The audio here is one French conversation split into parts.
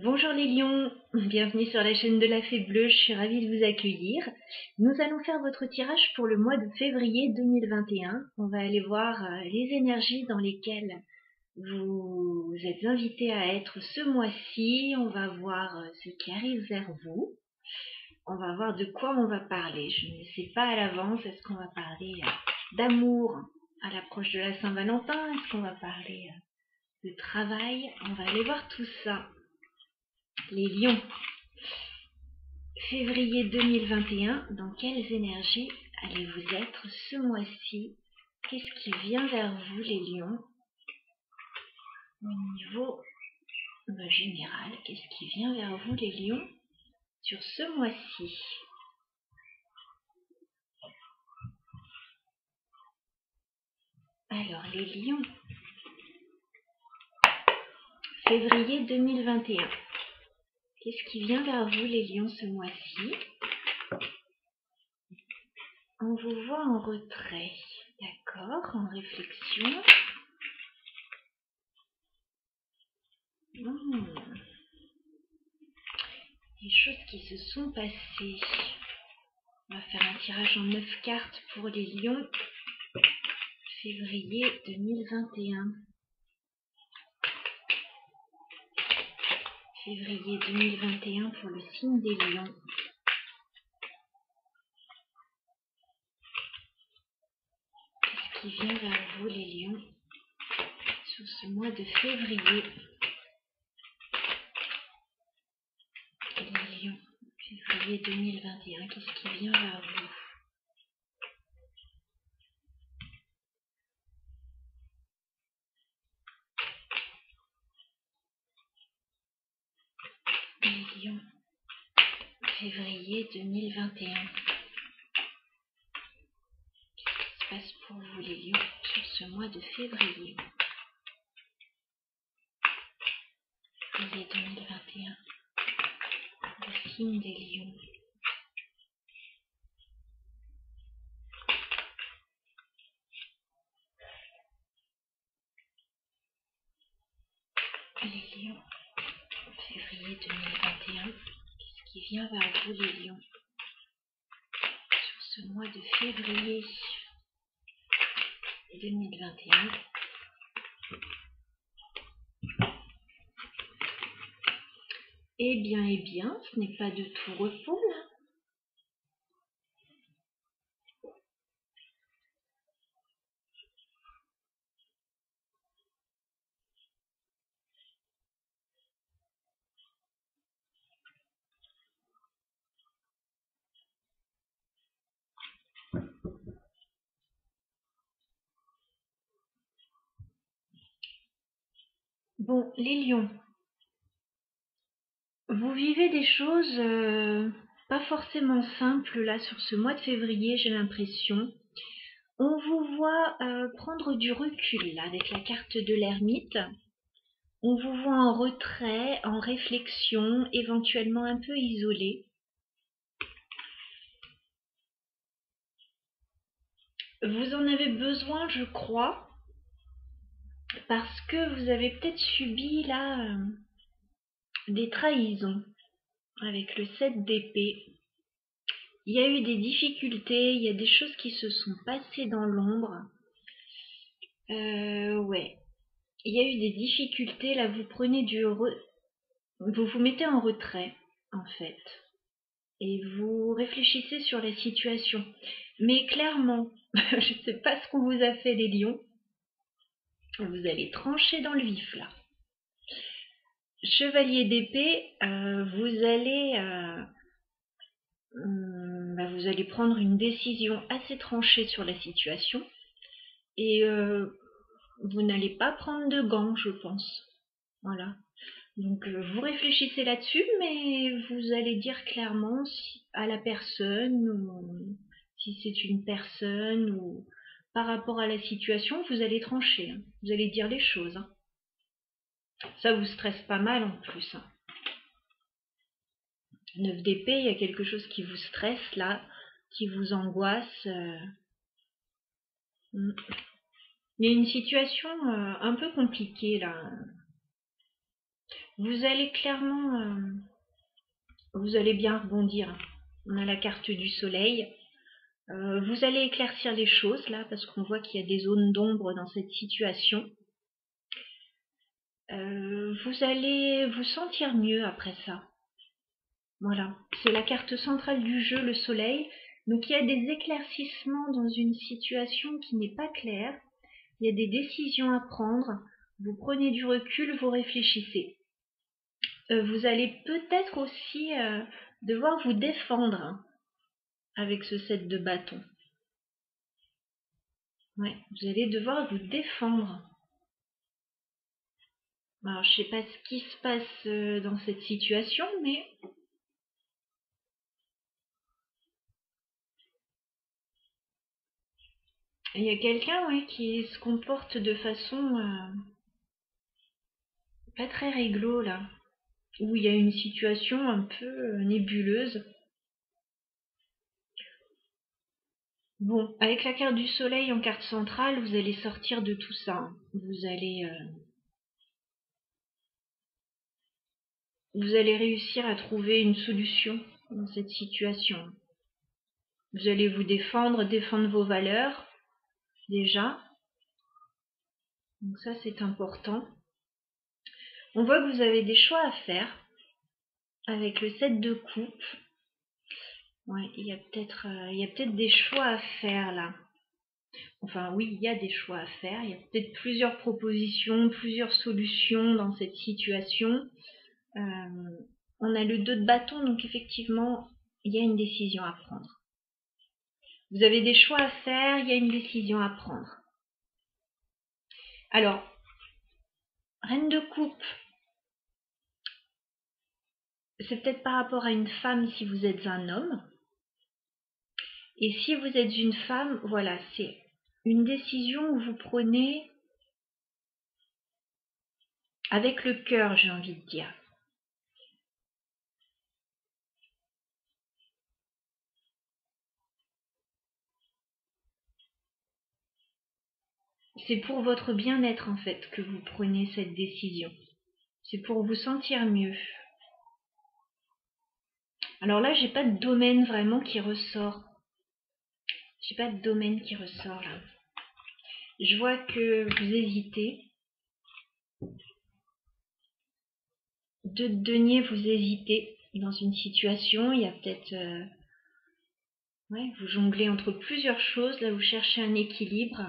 Bonjour les lions, bienvenue sur la chaîne de la Fée Bleue, je suis ravie de vous accueillir. Nous allons faire votre tirage pour le mois de février 2021. On va aller voir les énergies dans lesquelles vous êtes invités à être ce mois-ci. On va voir ce qui arrive vers vous. On va voir de quoi on va parler. Je ne sais pas à l'avance, est-ce qu'on va parler d'amour à l'approche de la Saint-Valentin? Est-ce qu'on va parler de travail? On va aller voir tout ça. Les lions, février 2021, dans quelles énergies allez-vous être ce mois-ci? Qu'est-ce qui vient vers vous les lions? Au niveau général, qu'est-ce qui vient vers vous les lions sur ce mois-ci? Alors les lions, février 2021. Qu'est-ce qui vient vers vous les lions ce mois-ci? On vous voit en retrait, d'accord, en réflexion. Des choses qui se sont passées. On va faire un tirage en 9 cartes pour les lions, février 2021. Février 2021 pour le signe des lions. Qu'est-ce qui vient vers vous les lions sur ce mois de février? Les lions, février 2021, qu'est-ce qui vient vers vous? Les lions, février 2021. Qu'est-ce qui se passe pour vous les lions sur ce mois de février? Février 2021. Le signe des lions. Les lions, février 2021. Qu'est-ce qui vient vers vous les lions sur ce mois de février 2021? Eh bien, ce n'est pas de tout repos là. Bon, les lions, vous vivez des choses pas forcément simples là sur ce mois de février, j'ai l'impression. On vous voit prendre du recul là avec la carte de l'ermite. On vous voit en retrait, en réflexion, éventuellement un peu isolé. Vous en avez besoin, je crois, parce que vous avez peut-être subi là des trahisons avec le 7 d'épée. Il y a eu des difficultés, il y a des choses qui se sont passées dans l'ombre. Ouais. Il y a eu des difficultés, là vous prenez vous vous mettez en retrait, en fait. Et vous réfléchissez sur la situation. Mais clairement, je ne sais pas ce qu'on vous a fait les lions. Vous allez trancher dans le vif, là. Chevalier d'épée, vous allez prendre une décision assez tranchée sur la situation. Et vous n'allez pas prendre de gants, je pense. Voilà. Donc vous réfléchissez là-dessus, mais vous allez dire clairement à la personne, ou si c'est une personne, ou par rapport à la situation, vous allez trancher. Hein. Vous allez dire les choses. Hein. Ça vous stresse pas mal en plus. Hein. 9 d'épée, il y a quelque chose qui vous stresse là, qui vous angoisse. Il y a une situation un peu compliquée là. Vous allez clairement, vous allez bien rebondir. On a la carte du soleil. Vous allez éclaircir les choses là, parce qu'on voit qu'il y a des zones d'ombre dans cette situation. Vous allez vous sentir mieux après ça. Voilà, c'est la carte centrale du jeu, le soleil. Donc il y a des éclaircissements dans une situation qui n'est pas claire. Il y a des décisions à prendre. Vous prenez du recul, vous réfléchissez. Vous allez peut-être aussi devoir vous défendre avec ce set de bâtons. Ouais, vous allez devoir vous défendre. Alors, je sais pas ce qui se passe dans cette situation, mais il y a quelqu'un qui se comporte de façon pas très réglo là, où il y a une situation un peu nébuleuse. Bon, avec la carte du soleil en carte centrale, vous allez sortir de tout ça. Vous allez réussir à trouver une solution dans cette situation. Vous allez vous défendre vos valeurs, déjà. Donc ça, c'est important. On voit que vous avez des choix à faire avec le 7 de coupe. Ouais, il y a peut-être des choix à faire là. Enfin oui, il y a des choix à faire. Il y a peut-être plusieurs propositions, plusieurs solutions dans cette situation. On a le 2 de bâton, donc effectivement, il y a une décision à prendre. Vous avez des choix à faire, il y a une décision à prendre. Alors, reine de coupe, c'est peut-être par rapport à une femme si vous êtes un homme. Et si vous êtes une femme, voilà, c'est une décision où vous prenez avec le cœur, j'ai envie de dire. C'est pour votre bien-être en fait que vous prenez cette décision. C'est pour vous sentir mieux. Alors là, j'ai pas de domaine vraiment qui ressort. J'ai pas de domaine qui ressort là. Je vois que vous hésitez. 2 de denier, vous hésitez dans une situation. Il y a peut-être... vous jonglez entre plusieurs choses. Là, vous cherchez un équilibre.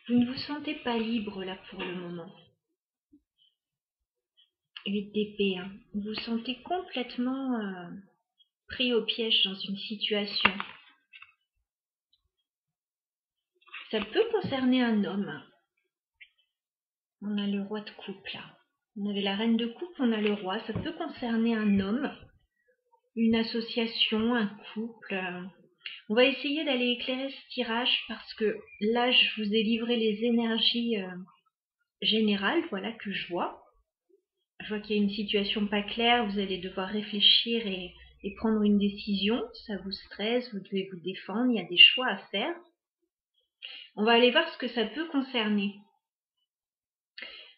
Vous ne vous sentez pas libre là pour le moment. 8 d'épée. Hein. Vous vous sentez complètement pris au piège dans une situation. Ça peut concerner un homme. On a le roi de coupe là. On avait la reine de coupe, on a le roi. Ça peut concerner un homme, une association, un couple. On va essayer d'aller éclairer ce tirage parce que là, je vous ai livré les énergies générales, voilà, que je vois. Je vois qu'il y a une situation pas claire, vous allez devoir réfléchir et prendre une décision. Ça vous stresse, vous devez vous défendre, il y a des choix à faire. On va aller voir ce que ça peut concerner.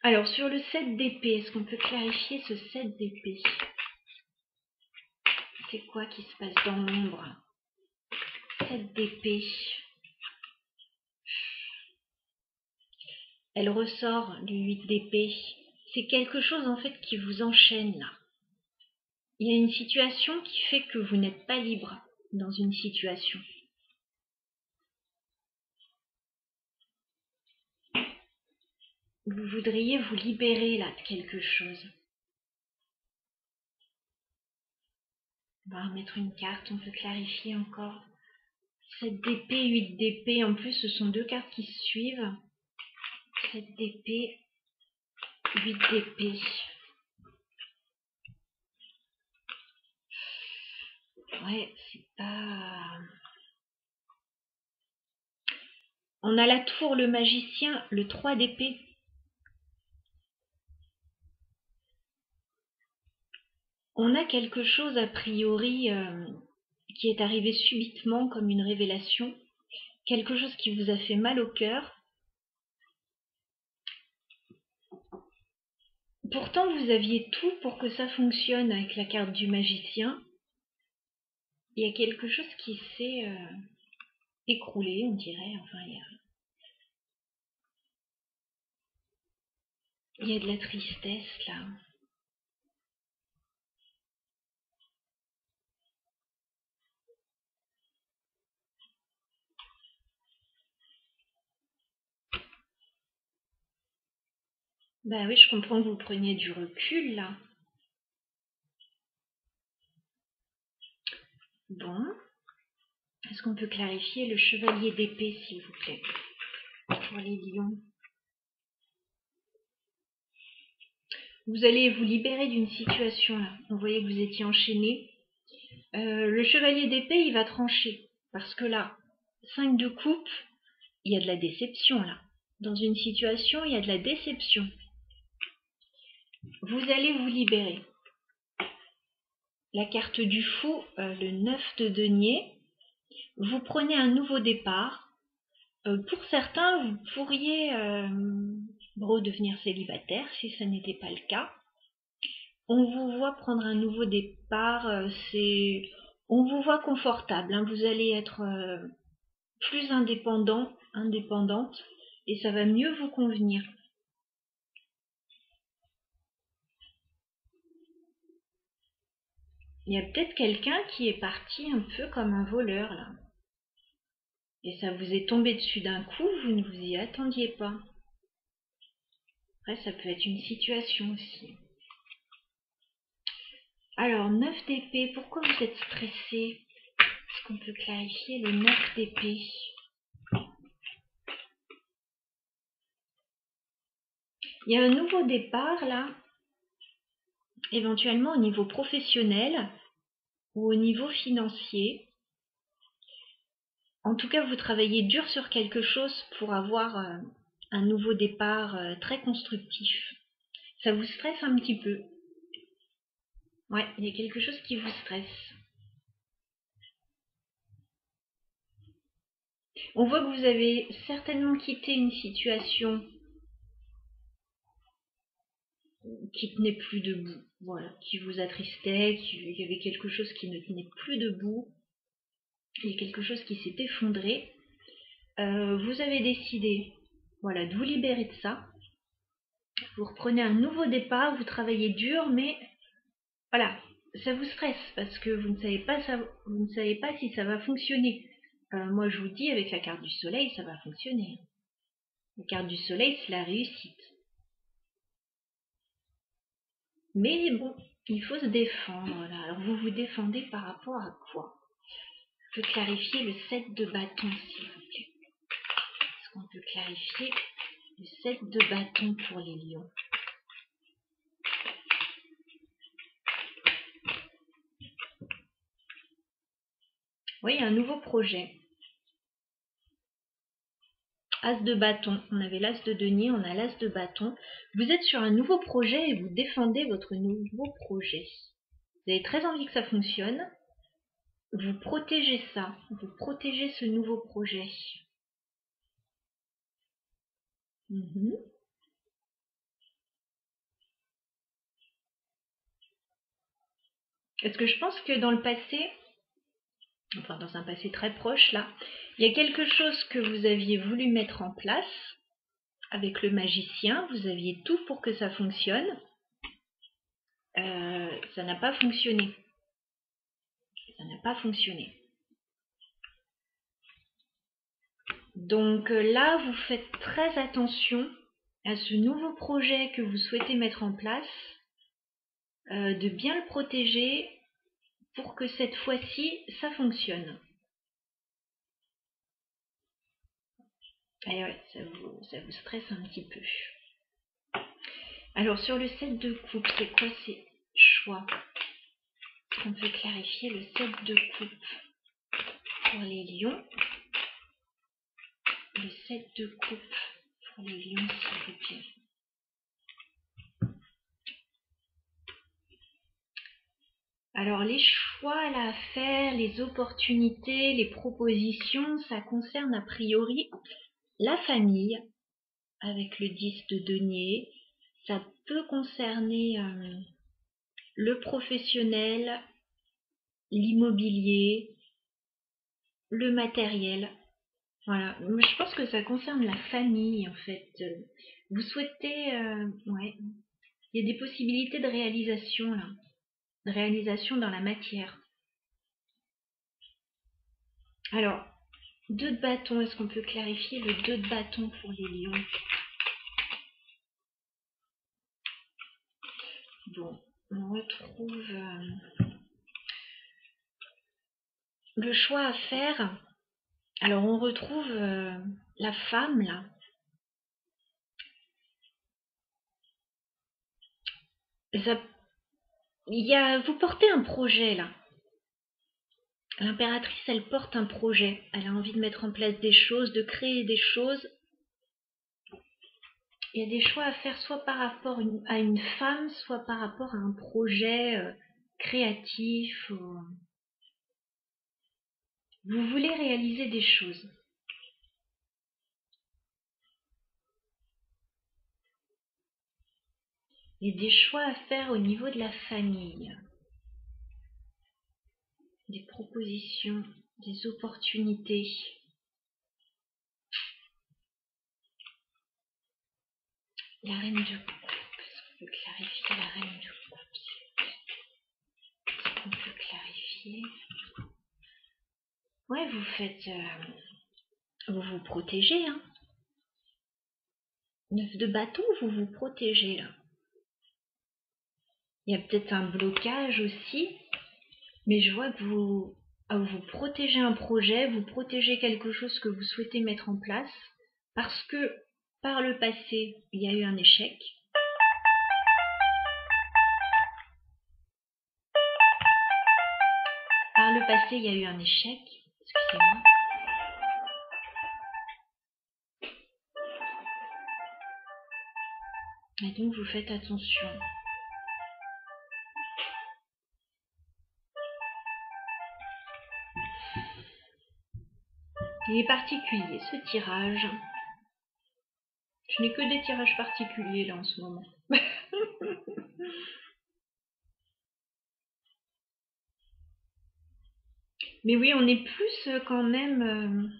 Alors, sur le 7 d'épée, est-ce qu'on peut clarifier ce 7 d'épée? C'est quoi qui se passe dans l'ombre? 7 d'épée. Elle ressort du 8 d'épée. C'est quelque chose en fait qui vous enchaîne là. Il y a une situation qui fait que vous n'êtes pas libre dans une situation. Vous voudriez vous libérer là de quelque chose. On va remettre une carte, on peut clarifier encore. 7 d'épée, 8 d'épée, en plus ce sont 2 cartes qui se suivent. 7 d'épée, 8 d'épée. Ouais, c'est pas... On a la tour, le magicien, le 3 d'épée. On a quelque chose a priori qui est arrivé subitement comme une révélation. Quelque chose qui vous a fait mal au cœur. Pourtant, vous aviez tout pour que ça fonctionne avec la carte du magicien. Il y a quelque chose qui s'est écroulé, on dirait. Enfin, il y a de la tristesse là. Bah oui, je comprends que vous preniez du recul là. Bon. Est-ce qu'on peut clarifier le chevalier d'épée, s'il vous plaît, pour les lions? Vous allez vous libérer d'une situation là. Vous voyez que vous étiez enchaîné. Le chevalier d'épée, il va trancher. Parce que là, 5 de coupe, il y a de la déception là. Dans une situation, il y a de la déception. Vous allez vous libérer. La carte du fou, le 9 de denier. Vous prenez un nouveau départ. Pour certains, vous pourriez redevenir célibataire si ce n'était pas le cas. On vous voit prendre un nouveau départ, on vous voit confortable, hein, vous allez être plus indépendante, et ça va mieux vous convenir. Il y a peut-être quelqu'un qui est parti un peu comme un voleur là. Et ça vous est tombé dessus d'un coup, vous ne vous y attendiez pas. Après, ça peut être une situation aussi. Alors, 9 d'épée, pourquoi vous êtes stressé? Est-ce qu'on peut clarifier le 9 d'épée? Il y a un nouveau départ là, éventuellement au niveau professionnel ou au niveau financier. En tout cas, vous travaillez dur sur quelque chose pour avoir un nouveau départ très constructif. Ça vous stresse un petit peu. Ouais, il y a quelque chose qui vous stresse. On voit que vous avez certainement quitté une situation qui tenait plus debout. Voilà, qui vous attristait, qu'il y avait quelque chose qui ne tenait plus debout. Il y a quelque chose qui s'est effondré. Vous avez décidé, voilà, de vous libérer de ça. Vous reprenez un nouveau départ, vous travaillez dur, mais voilà, ça vous stresse parce que vous ne savez pas si ça va fonctionner. Moi, je vous dis, avec la carte du soleil, ça va fonctionner. La carte du soleil, c'est la réussite. Mais bon, il faut se défendre là. Alors, vous vous défendez par rapport à quoi? On peut clarifier le 7 de bâton, s'il vous plaît. Est-ce qu'on peut clarifier le 7 de bâton pour les lions? Oui, un nouveau projet. As de bâton, on avait l'as de denier, on a l'as de bâton. Vous êtes sur un nouveau projet et vous défendez votre nouveau projet. Vous avez très envie que ça fonctionne. Vous protégez ça, vous protégez ce nouveau projet. Parce que je pense que dans le passé, enfin dans un passé très proche là, il y a quelque chose que vous aviez voulu mettre en place avec le magicien, vous aviez tout pour que ça fonctionne, ça n'a pas fonctionné. Ça n'a pas fonctionné. Donc là, vous faites très attention à ce nouveau projet que vous souhaitez mettre en place, de bien le protéger pour que cette fois-ci, ça fonctionne. Et ouais, ça vous stresse un petit peu. Alors sur le 7 de coupe, c'est quoi ces choix? Est-ce qu'on peut clarifier le 7 de coupe pour les lions? Le 7 de coupe pour les lions, s'il vous plaît. Alors les choix là, à faire, les opportunités, les propositions, ça concerne a priori la famille avec le 10 de denier. Ça peut concerner le professionnel, l'immobilier, le matériel. Voilà, je pense que ça concerne la famille en fait. Vous souhaitez, ouais, il y a des possibilités de réalisation là, de réalisation dans la matière. Alors, 2 de bâton, est-ce qu'on peut clarifier le 2 de bâton pour les lions? Bon, on retrouve le choix à faire. Alors, on retrouve la femme là. Vous portez un projet là. L'impératrice, elle porte un projet. Elle a envie de mettre en place des choses, de créer des choses. Il y a des choix à faire soit par rapport à une femme, soit par rapport à un projet créatif. Vous voulez réaliser des choses. Il y a des choix à faire au niveau de la famille. Des propositions, des opportunités. La reine de coupe. Est-ce qu'on peut clarifier la reine de coupe? Est-ce qu'on peut clarifier? Ouais, vous faites... vous vous protégez, hein. 9 de bâton, vous vous protégez, là. Il y a peut-être un blocage aussi, mais je vois que vous protégez un projet, vous protégez quelque chose que vous souhaitez mettre en place, parce que par le passé, il y a eu un échec. Par le passé, il y a eu un échec. Excusez-moi. Et donc, vous faites attention. Il est particulier, ce tirage. Je n'ai que des tirages particuliers, là, en ce moment. Mais oui, on est plus quand même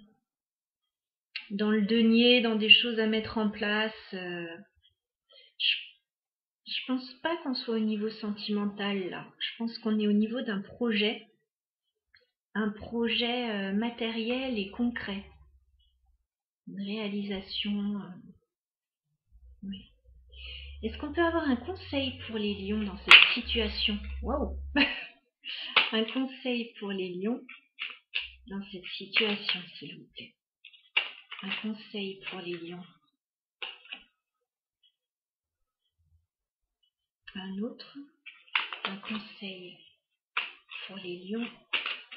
dans le denier, dans des choses à mettre en place. Je pense pas qu'on soit au niveau sentimental, là. Je pense qu'on est au niveau d'un projet. Un projet matériel et concret. Une réalisation. Oui. Est-ce qu'on peut avoir un conseil pour les lions dans cette situation? Waouh! Un conseil pour les lions dans cette situation, s'il vous plaît. Un conseil pour les lions. Un autre. Un conseil pour les lions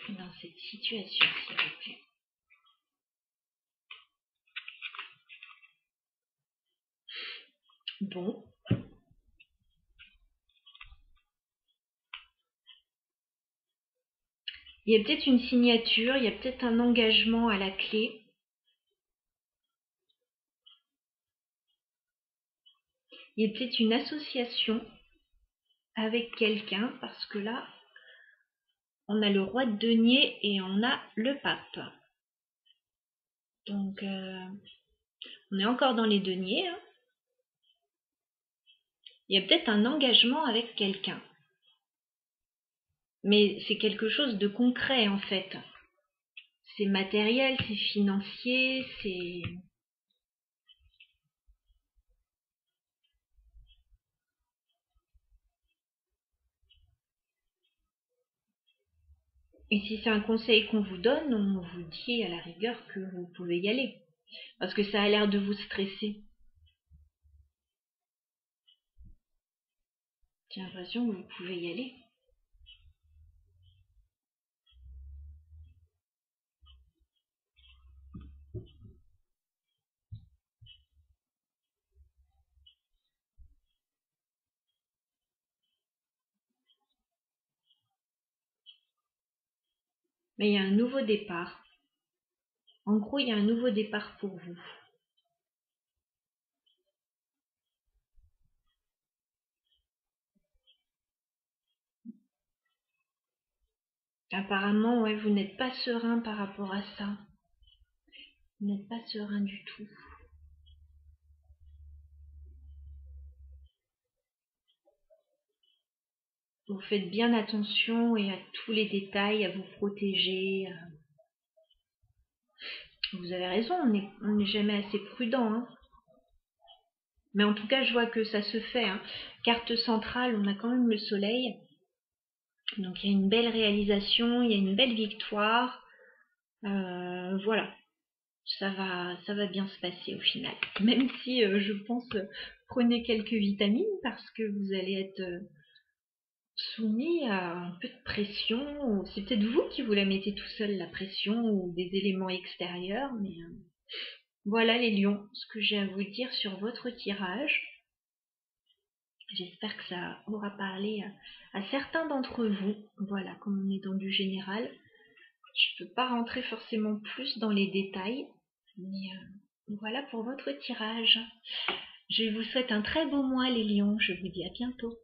dans cette situation, s'il vous plaît. Bon. Il y a peut-être une signature, il y a peut-être un engagement à la clé. Il y a peut-être une association avec quelqu'un, parce que là, on a le roi de denier et on a le pape. Donc, on est encore dans les deniers. Hein. Il y a peut-être un engagement avec quelqu'un. Mais c'est quelque chose de concret, en fait. C'est matériel, c'est financier, c'est... Et si c'est un conseil qu'on vous donne, on vous dit à la rigueur que vous pouvez y aller. Parce que ça a l'air de vous stresser. J'ai l'impression que vous pouvez y aller. Mais il y a un nouveau départ. En gros, il y a un nouveau départ pour vous. Apparemment, ouais, vous n'êtes pas serein par rapport à ça. Vous n'êtes pas serein du tout. Vous faites bien attention et à tous les détails, à vous protéger. Vous avez raison, on n'est jamais assez prudent, hein. Mais en tout cas, je vois que ça se fait, hein. Carte centrale, on a quand même le soleil. Donc il y a une belle réalisation, il y a une belle victoire. Voilà, ça va bien se passer au final. Même si je pense prenez quelques vitamines parce que vous allez être soumis à un peu de pression. C'est peut-être vous qui vous la mettez tout seul, la pression, ou des éléments extérieurs. Mais voilà les lions, ce que j'ai à vous dire sur votre tirage. J'espère que ça aura parlé à certains d'entre vous. Voilà, comme on est dans du général. Je ne peux pas rentrer forcément plus dans les détails, mais voilà pour votre tirage. Je vous souhaite un très beau mois les lions, je vous dis à bientôt.